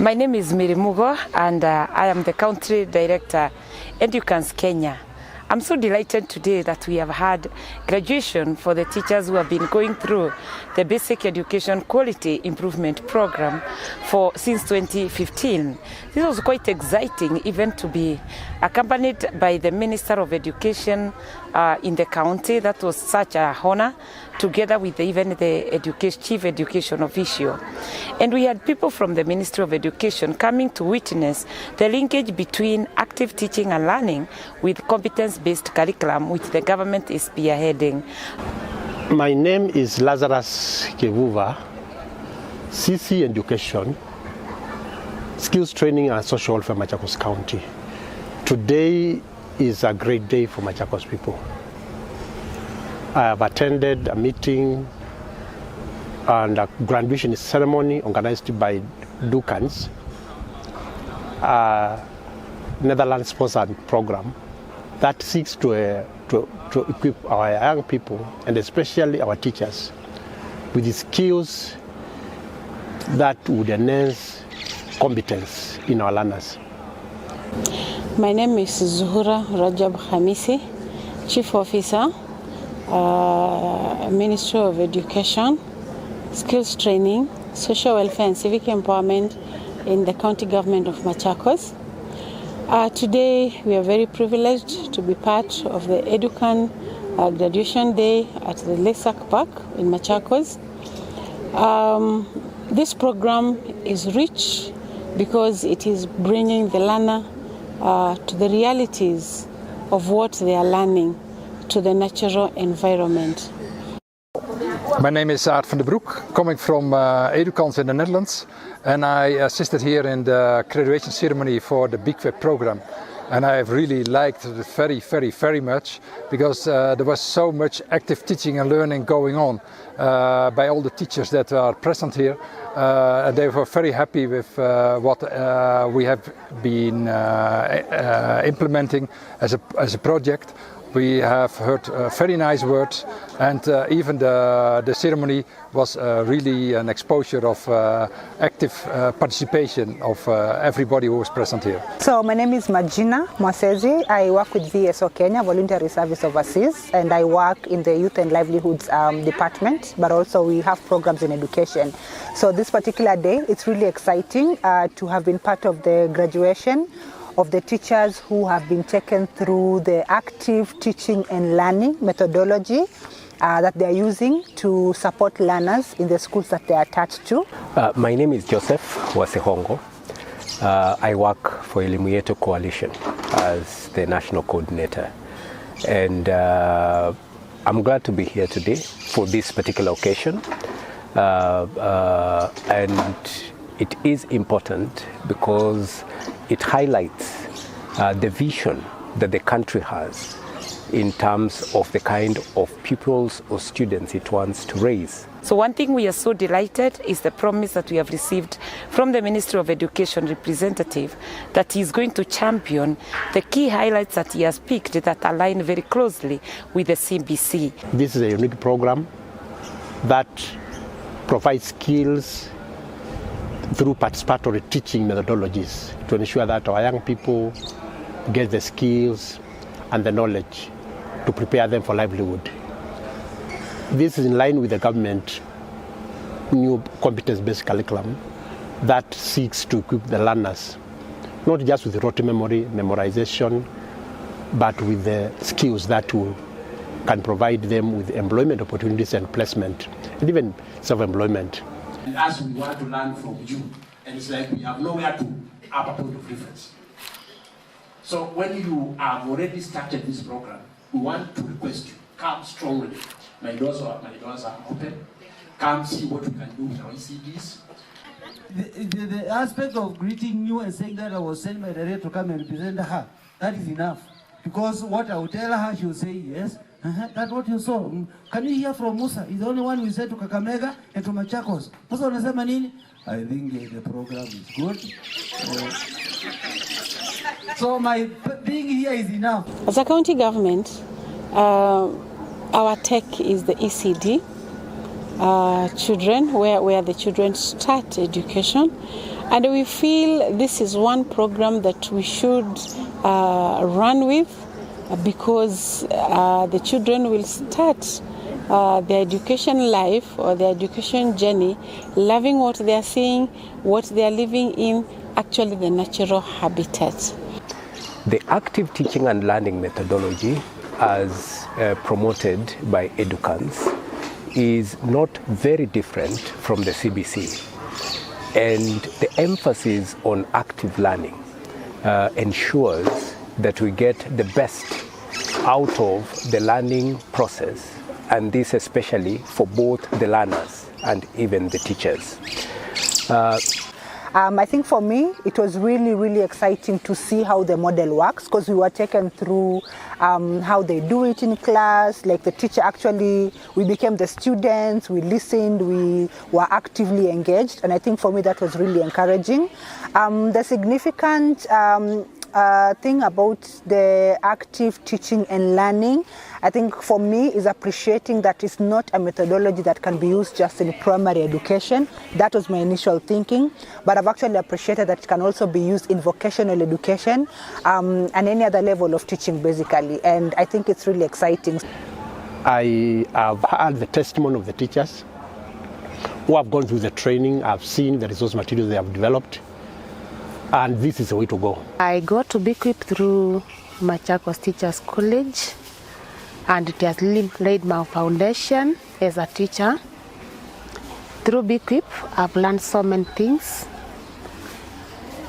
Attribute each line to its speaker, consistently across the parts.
Speaker 1: My name is Miri Mugo, and I am the Country Director, Edukans, Kenya. I'm so delighted today that we have had graduation for the teachers who have been going through the Basic Education Quality Improvement Program since 2015. This was quite exciting, even to be accompanied by the Minister of Education in the county. That was such a honor, together with even the Chief Education Official. And we had people from the Ministry of Education coming to witness the linkage between active teaching and learning with competence-based curriculum, which the government is spearheading.
Speaker 2: My name is Lazarus Kevuva, CC Education, Skills Training and Social Welfare, Machakos County. Today is a great day for Machakos people. I have attended a meeting and a graduation ceremony organized by Edukans, a Netherlands-sponsored program that seeks to equip our young people, and especially our teachers, with the skills that would enhance competence in our learners.
Speaker 3: My name is Zuhura Rajab Hamisi, Chief Officer, Ministry of Education, Skills Training, Social Welfare and Civic Empowerment in the County Government of Machakos. Today we are very privileged to be part of the Educan graduation day at the Lesak Park in Machakos. This program is rich because it is bringing the learner to the realities of what they are learning, to the natural environment.
Speaker 4: My name is Aart van der Broek, coming from Edukans in the Netherlands, and I assisted here in the graduation ceremony for the Bequip program. And I have really liked it very much, because there was so much active teaching and learning going on by all the teachers that are present here. They were very happy with what we have been implementing as a project. We have heard very nice words, and even the ceremony was really an exposure of active participation of everybody who was present here.
Speaker 5: So my name is Majina Mwasezi. I work with VSO Kenya, Voluntary Service Overseas, and I work in the Youth and Livelihoods Department, but also we have programs in education. So this particular day, it's really exciting to have been part of the graduation of the teachers who have been taken through the active teaching and learning methodology that they are using to support learners in the schools that they are attached to.
Speaker 6: My name is Joseph Wasehongo. I work for Elimu Yetu Coalition as the national coordinator, and I'm glad to be here today for this particular occasion, and it is important because it highlights the vision that the country has in terms of the kind of pupils or students it wants to raise.
Speaker 1: So one thing we are so delighted is the promise that we have received from the Ministry of Education representative that he is going to champion the key highlights that he has picked that align very closely with the CBC.
Speaker 2: This is a unique program that provides skills through participatory teaching methodologies to ensure that our young people get the skills and the knowledge to prepare them for livelihood. This is in line with the government new competence-based curriculum that seeks to equip the learners, not just with rote memory, memorization, but with the skills that can provide them with employment opportunities and placement, and even self-employment.
Speaker 7: As we want to learn from you, and it's like we have nowhere to have a point of reference. So when you have already started this program, we want to request you, come strongly. My doors are open. Come see what we can do with our ECDs.
Speaker 8: The aspect of greeting you and saying that I was sent by the director to come and represent her, that is enough. Because what I will tell her, she will say yes. That's what you saw. Can you hear from Musa? He's the only one we said to Kakamega and to Machakos. Musa unasema nini? I think the program is good. So my being here is enough.
Speaker 3: As a county government, our tech is the ECD children, where the children start education, And we feel this is one program that we should run with because the children will start their education life or their education journey loving what they are seeing, what they are living in, actually the natural habitat.
Speaker 6: The active teaching and learning methodology as promoted by Edukans is not very different from the CBC. And the emphasis on active learning ensures that we get the best out of the learning process, and this especially for both the learners and even the teachers.
Speaker 5: I think for me, it was really, really exciting to see how the model works, because we were taken through how they do it in class. Like the teacher actually, we became the students, we listened, we were actively engaged. And I think for me, that was really encouraging. The significant thing about the active teaching and learning, I think for me, is appreciating that it's not a methodology that can be used just in primary education. That was my initial thinking, but I've actually appreciated that it can also be used in vocational education and any other level of teaching basically, and I think it's really exciting.
Speaker 2: I have heard the testimony of the teachers who have gone through the training. I've seen the resource materials they have developed, and this is the way to go.
Speaker 9: I got to Bequip through Machakos Teachers College, and it has laid my foundation as a teacher. Through Bequip, I've learned so many things.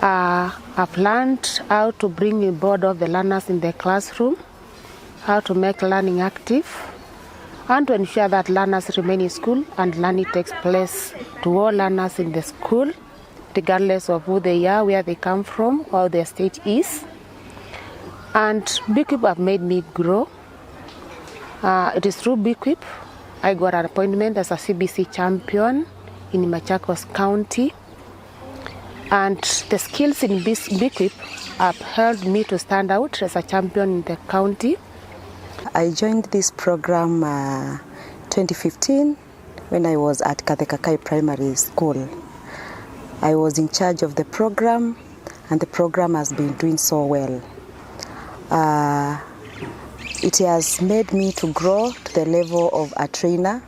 Speaker 9: I've learned how to bring on board of the learners in the classroom, how to make learning active, and to ensure that learners remain in school and learning takes place to all learners in the school, regardless of who they are, where they come from, or their state is. And Bequip have made me grow. It is through Bequip I got an appointment as a CBC champion in Machakos County. And the skills in Bequip have helped me to stand out as a champion in the county.
Speaker 10: I joined this program 2015 when I was at Kathekakai Primary School. I was in charge of the program, and the program has been doing so well. It has made me to grow to the level of a trainer,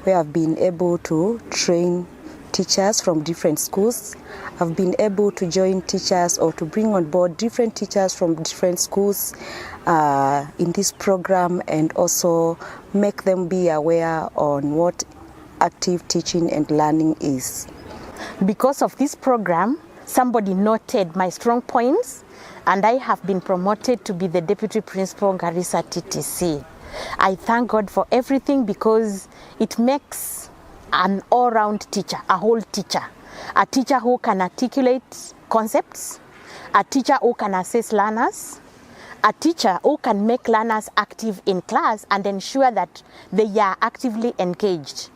Speaker 10: where I've been able to train teachers from different schools. I've been able to join teachers or to bring on board different teachers from different schools in this program, and also make them be aware on what active teaching and learning is.
Speaker 11: Because of this program, somebody noted my strong points, and I have been promoted to be the Deputy Principal Garissa TTC. I thank God for everything, because it makes an all-round teacher, a whole teacher. A teacher who can articulate concepts, a teacher who can assess learners, a teacher who can make learners active in class and ensure that they are actively engaged,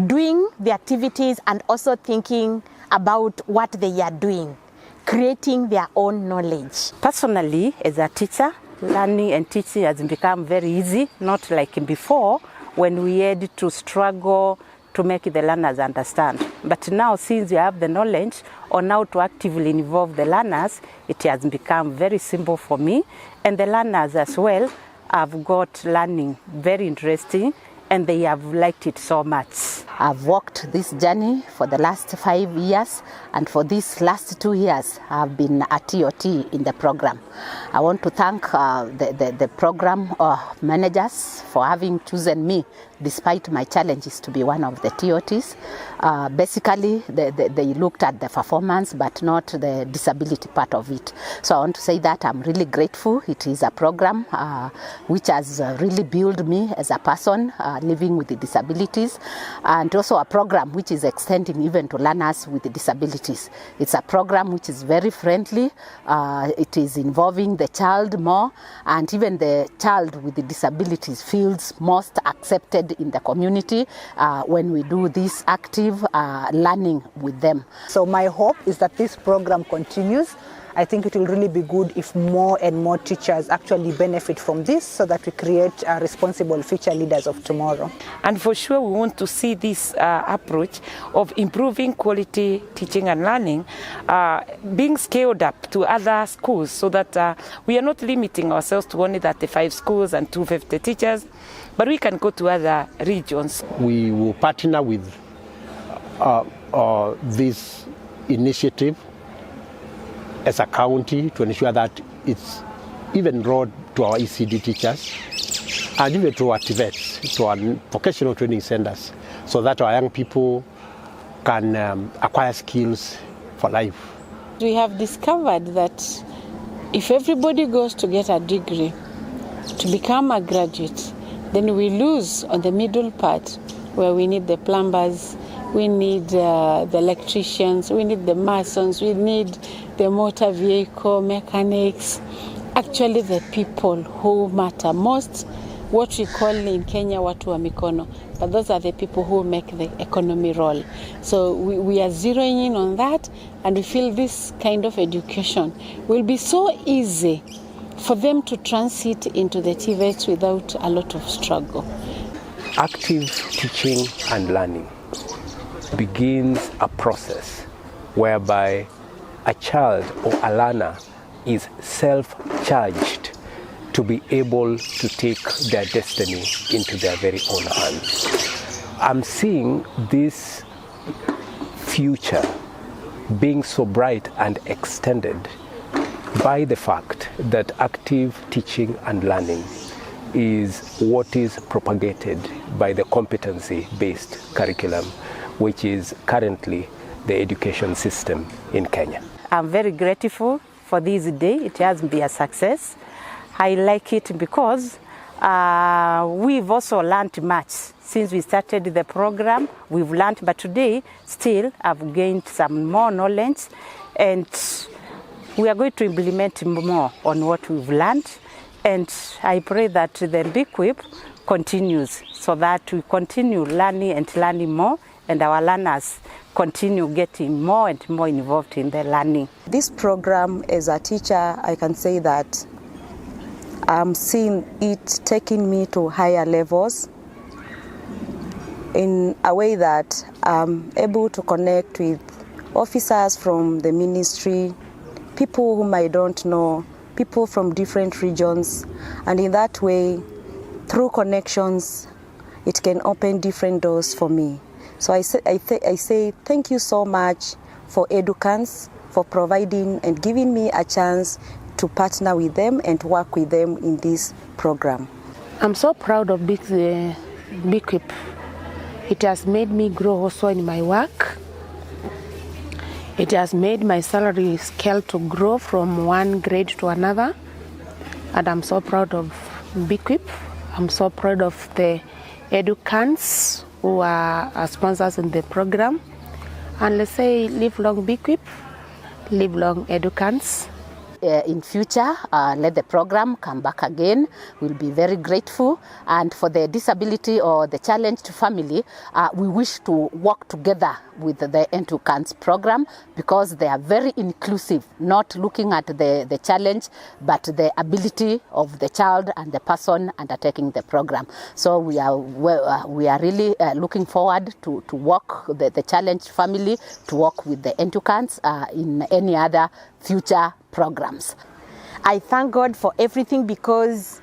Speaker 11: doing the activities and also thinking about what they are doing, creating their own knowledge.
Speaker 1: Personally, as a teacher, learning and teaching has become very easy, not like before when we had to struggle to make the learners understand. But now, since you have the knowledge on how to actively involve the learners, it has become very simple for me. And the learners as well have got learning very interesting, and they have liked it so much.
Speaker 11: I've walked this journey for the last 5 years, and for these last 2 years, I've been a TOT in the program. I want to thank the program managers for having chosen me, despite my challenges, to be one of the TOTs. Basically, they looked at the performance, but not the disability part of it. So I want to say that I'm really grateful. It is a program which has really built me as a person living with the disabilities, and also a program which is extending even to learners with the disabilities. It's a program which is very friendly. It is involving the child more, and even the child with the disabilities feels most accepted in the community when we do this active learning with them.
Speaker 5: So my hope is that this program continues, I think it will really be good if more and more teachers actually benefit from this so that we create responsible future leaders of tomorrow.
Speaker 1: And for sure we want to see this approach of improving quality teaching and learning being scaled up to other schools so that we are not limiting ourselves to only 35 schools and 250 teachers, but we can go to other regions.
Speaker 2: We will partner with this initiative as a county to ensure that it's even rolled to our ECD teachers and even to our TVETs, to our vocational training centers, so that our young people can acquire skills for life.
Speaker 3: We have discovered that if everybody goes to get a degree, to become a graduate, then we lose on the middle part where we need the plumbers, we need the electricians, we need the masons, we need the motor vehicle mechanics, actually the people who matter most, what we call in Kenya watu wa mikono, but those are the people who make the economy roll. So we are zeroing in on that, and we feel this kind of education will be so easy for them to transit into the TVETs without a lot of struggle.
Speaker 6: Active teaching and learning begins a process whereby a child or a learner is self-charged to be able to take their destiny into their very own hands. I'm seeing this future being so bright and extended by the fact that active teaching and learning is what is propagated by the competency-based curriculum, which is currently the education system in Kenya.
Speaker 12: I'm very grateful for this day. It has been a success. I like it because we've also learned much. Since we started the program, we've learned, but today still I've gained some more knowledge, and we are going to implement more on what we've learned. And I pray that the Bequip continues so that we continue learning and learning more, and our learners continue getting more and more involved in the learning.
Speaker 10: This program, as a teacher, I can say that I'm seeing it taking me to higher levels in a way that I'm able to connect with officers from the ministry, people whom I don't know, people from different regions, and in that way, through connections, it can open different doors for me. So I say thank you so much for Edukans for providing and giving me a chance to partner with them and work with them in this program.
Speaker 9: I'm so proud of Bequip. It has made me grow also in my work. It has made my salary scale to grow from one grade to another. And I'm so proud of Bequip. I'm so proud of the Edukans who are sponsors in the program. And let's say, live long Bequip, live long Edukans.
Speaker 11: In future, let the program come back again. We'll be very grateful. And for the disability or the challenged family, we wish to work together with the Edukans program because they are very inclusive, not looking at the challenge, but the ability of the child and the person undertaking the program. So we are really looking forward to work the challenged family, to work with the Edukans in any other future programs.
Speaker 13: I thank God for everything because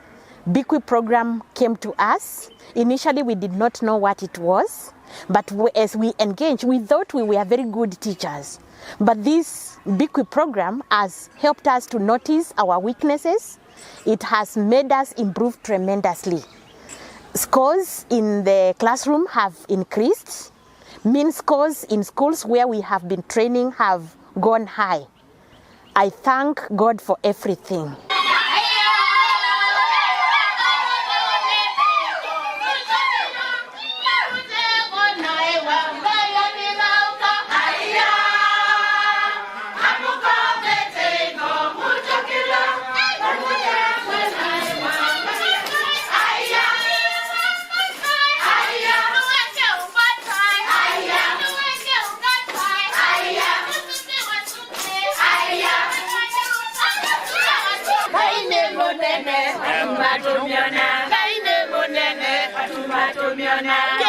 Speaker 13: Bequip program came to us. Initially, we did not know what it was, but as we engaged, we thought we were very good teachers. But this Bequip program has helped us to notice our weaknesses. It has made us improve tremendously. Scores in the classroom have increased. Mean scores in schools where we have been training have gone high. I thank God for everything.
Speaker 14: munene, atumato miona. Kaine munene, atumato miona.